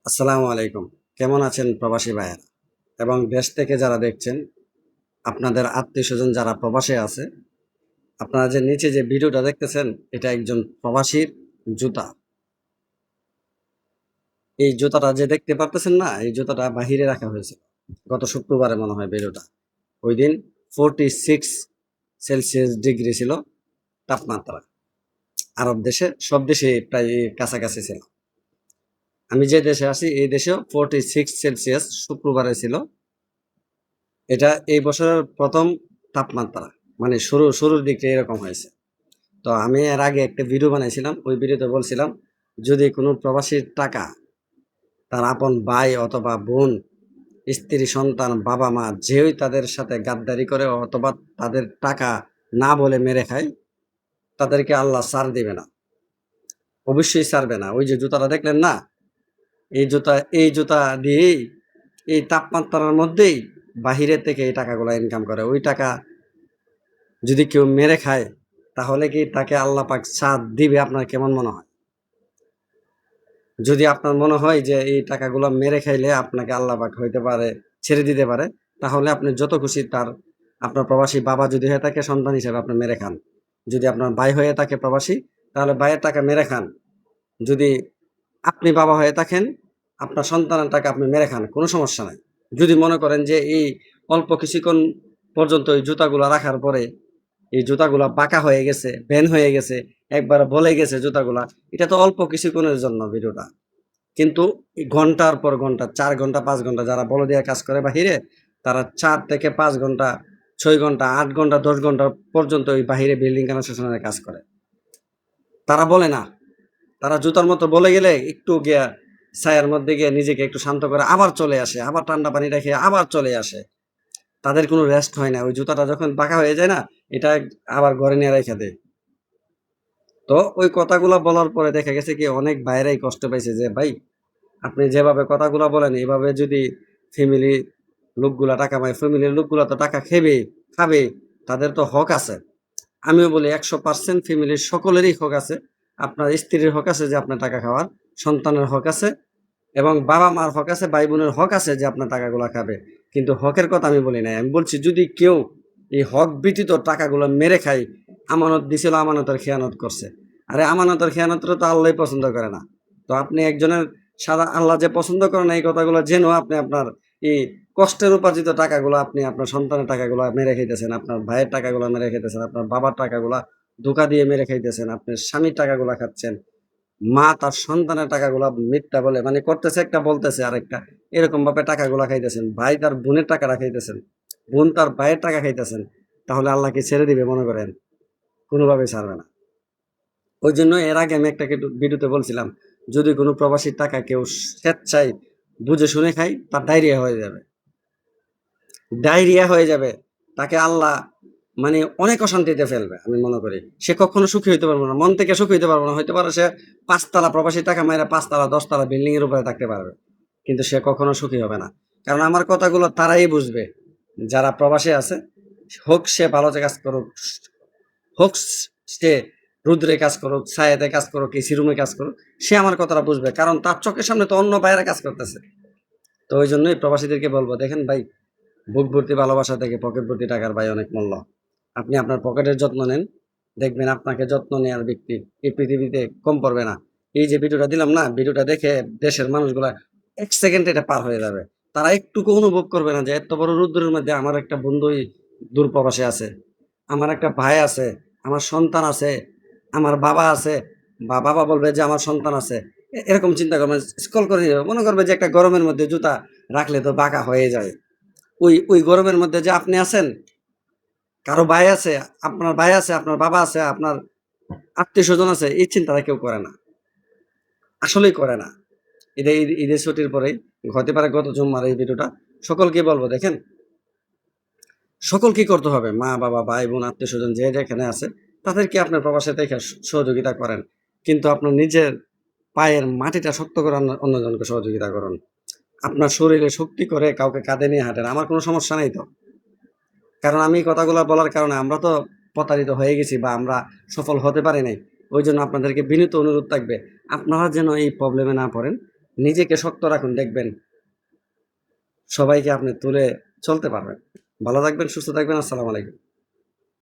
আসসালামু আলাইকুম। কেমন আছেন প্রবাসী ভাইয়েরা? এবং দেশ থেকে যারা দেখছেন, আপনাদের আত্মীয়স্বজন যারা প্রবাসে আছে, আপনারা যে নিচে যে ভিডিওটা দেখতেছেন, এটা একজন প্রবাসীর জুতা। এই জুতাটা যে দেখতে পারতেছেন না, এই জুতাটা বাহিরে রাখা হয়েছে। গত শুক্রবারে মনে হয় ভিডিওটা। ওইদিন 46 সেলসিয়াস ডিগ্রি ছিল তাপমাত্রা। আরব দেশে সব দেশে প্রায় কাছাকাছি ছিল। আমি যে দেশে আছি এই দেশেও 46 সেলসিয়াস শুক্রবারে ছিল। এটা এই বছরের প্রথম তাপমাত্রা। মানে শুরুর দিকে এরকম হয়েছে। তো আমি এর আগে একটা ভিডিও বানাইছিলাম। ওই ভিডিওতে বলছিলাম, যদি কোনো প্রবাসীর টাকা তার আপন ভাই অথবা বোন, স্ত্রী, সন্তান, বাবা-মা যেই তাদের সাথে গাদ্দারি করে অথবা তাদের টাকা না বলে মেরে খায়, তাদেরকে আল্লাহ ছাড় দিবে না। অবশ্যই ছাড়বে না। ওই যে জুতাটা দেখলেন না? এই জুতা দিয়েই এই তাপমাত্রার মধ্যেই বাহিরের থেকে এই টাকাগুলা ইনকাম করে। ওই টাকা যদি কেউ মেরে খায় তাহলে কি তাকে আল্লাহ পাক ছাড় দিবে? আপনার কেমন মনে হয়? যদি আপনার মনে হয় যে এই টাকাগুলো মেরে খাইলে আপনাকে আল্লাহ পাক হইতে পারে ছেড়ে দিতে পারে, তাহলে আপনি যত খুশি আপনার প্রবাসী বাবা যদি হয়ে থাকে সন্তান হিসেবে আপনি মেরে খান। যদি আপনার ভাই হয়ে থাকে প্রবাসী, তাহলে ভাইয়ের টাকা মেরে খান। যদি আপনি বাবা হয়ে থাকেন, আপনার সন্তানের টাকা আপনি মেরে খান, কোনো সমস্যা নাই। যদি মনে করেন যে এই অল্প কিছুক্ষণ পর্যন্ত এই জুতাগুলা রাখার পরে এই জুতাগুলা বাঁকা হয়ে গেছে, ভ্যান হয়ে গেছে, একবার বলে গেছে জুতাগুলা, এটা তো অল্প কিছুক্ষণের জন্য ভিডিওটা। কিন্তু এই ঘন্টার পর ঘন্টা ৪ ঘন্টা ৫ ঘন্টা যারা বলদিয়া কাজ করে বাহিরে, তারা ৪ থেকে ৫ ঘন্টা, ৬ ঘন্টা, ৮ ঘন্টা, ১০ ঘন্টা পর্যন্ত ওই বাহিরে বিল্ডিং কনস্ট্রাকশনের কাজ করে। তারা বলে না। তারা জুতার মতো বলে গেলে একটু গিয়া ছায়ার মধ্যে গিয়ে নিজেকে একটু শান্ত করে আবার চলে আসে, আবার ঠান্ডা পানিটা খেয়ে আবার চলে আসে। তাদের কোনো রেস্ট হয় না। ওই জুতাটা যখন বাঁকা হয়ে যায় না, এটা আবার ঘরে নিয়ে রাইখা দেয়। তো ওই কথাগুলা বলার পরে দেখা গেছে কি অনেক ভাইয়েরাই কষ্ট পাইছে যে, "ভাই, আপনি যেভাবে কথাগুলা বলেন এভাবে যদি ফ্যামিলি লোকগুলা টাকা পায়, ফ্যামিলির লোকগুলা তো টাকা খাবে। তাদের তো হক আছে।" আমিও বলি ১০০% ফ্যামিলির সকলেরই হক আছে। আপনার স্ত্রীর হক আছে যে আপনার টাকা খাওয়ার, সন্তানের হক আছে এবং বাবা-মার হক আছে, ভাই-বোনের হক আছে যে আপনার টাকাগুলা খাবে। কিন্তু হকের কথা আমি বলি নাই। আমি বলছি যদি কেউ এই হক ব্যতীত টাকাগুলো মেরে খায়, আমানত দিছিল, আমানতের খেয়ানত করছে। আরে আমানতের খেয়ানতটা তো আল্লাহই পছন্দ করে না। তো আপনি একজনের আল্লাহ যে পছন্দ করে না এই কথাগুলো জেনেও আপনি আপনার এই কষ্টের উপার্জিত টাকাগুলো আপনি আপনার সন্তানের টাকাগুলা মেরে খাইতেছেন, আপনার ভাইয়ের টাকাগুলা মেরে খাইতেছেন, আপনার বাবার টাকাগুলা ধোঁকা দিয়ে মেরে খাইতেছেন, আপনার স্বামীর টাকাগুলা খাচ্ছেন। মা তার সন্তানের টাকাগুলা মিথ্যা বলে মানে করতেছে একটা বলতেছে আরেকটা। এরকম ভাবে টাকাগুলা খাইতেছেন। ভাই তার বোনের টাকাটা খাইতেছেন। বোন তার ভাইয়ের টাকা খাইতেছেন। তাহলে আল্লাহ কি ছেড়ে দিবে মনে করেন? কোনোভাবেই ছাড়বে না। ওইজন্য এর আগে আমি একটা ভিডিওতে বলছিলাম, যদি কোনো প্রবাসীর টাকা কেউ স্বেচ্ছায় বুঝে শুনে খায়, তার ডায়রিয়া হয়ে যাবে। ডায়রিয়া হয়ে যাবে। তাকে আল্লাহ মানে অনেক অশান্তিতে ফেলবে আমি মনে করি। সে কখনো সুখী হইতে পারবে না। মন থেকে সুখী হইতে পারবে না। হইতে পারে সে ৫ তলা প্রবাসী টাকা মাইরা ৫ তলা ১০ তলা বিল্ডিং এর উপরে থাকতে পারবে। কিন্তু সে কখনো সুখী হবে না। কারণ আমার কথাগুলো তারাই বুঝবে যারা প্রবাসে আছে। হোক সে ভালো কাজ করুক, হোক সে রুদ্রে কাজ করুক, ছায়াতে কাজ করুক, এসি রুমে কাজ করুক, সে আমার কথাটা বুঝবে। কারণ তার চোখের সামনে তো অন্য ভাইয়েরা কাজ করতেছে। তো ওইজন্যই প্রবাসীদেরকে বলব, দেখেন ভাই, বুক ভর্তি ভালোবাসা থেকে পকেট ভর্তি টাকার ভাই অনেক মূল্য। আপনি আপনার পকেটের যত্ন নেন, দেখবেন আপনাকে যত্ন নেওয়ার ব্যক্তি এই পৃথিবীতে কম পড়বে না। এই যে ভিডিওটা দিলাম না, ভিডিওটা দেখে দেশের মানুষগুলা ১ সেকেন্ডে এটা পার হয়ে যাবে। তারা একটুকু অনুভব করবে না যে এত বড় রৌদ্রের মধ্যে আমার একটা বন্ধুই দূর প্রবাসে আছে। আমার একটা ভাই আছে, আমার সন্তান আছে, আমার বাবা আছে বা বাবা বলবে যে আমার সন্তান আছে। এরকম চিন্তা করবেন, স্ক্রল করে নিয়ে যাবে। মনে করবে যে একটা গরমের মধ্যে জুতা রাখলে তো বাঁকা হয়ে যায়। ওই গরমের মধ্যে যে আপনি আছেন, কারো ভাই আছে, আপনার ভাই আছে, আপনার বাবা আছে, আপনার আত্মীয়স্বজন আছে, এই চিন্তাটা কেউ করে না। আসলেই করে না। এটা ঈদের ছুটির পরেই হতে পারে গত জুম্মার এই ভিডিওটা। সকলকে বলবো, দেখেন, সকলকে করতে হবে। মা, বাবা, ভাই, বোন, আত্মীয়স্বজন যে যেখানে আছে তাদেরকে আপনার প্রবাসে দেখে সহযোগিতা করেন। কিন্তু আপনার নিজের পায়ের মাটিটা শক্ত করে অন্যজনকে সহযোগিতা করুন। আপনার শরীরে শক্তি করে কাউকে কাঁধে নিয়ে হাঁটেন। আমার কোনো সমস্যা নাই তো। কারণ আমি এই কথাগুলো বলার কারণে আমরা তো প্রতারিত হয়ে গেছি বা আমরা সফল হতে পারি নাই। ওইজন্য আপনাদেরকে বিনীত অনুরোধ থাকবে, আপনারা যেন এই প্রবলেমে না পড়েন। নিজেকে শক্ত রাখুন, দেখবেন সবাইকে আপনি তুলে চলতে পারবেন। ভালো থাকবেন, সুস্থ থাকবেন। আসসালামু আলাইকুম।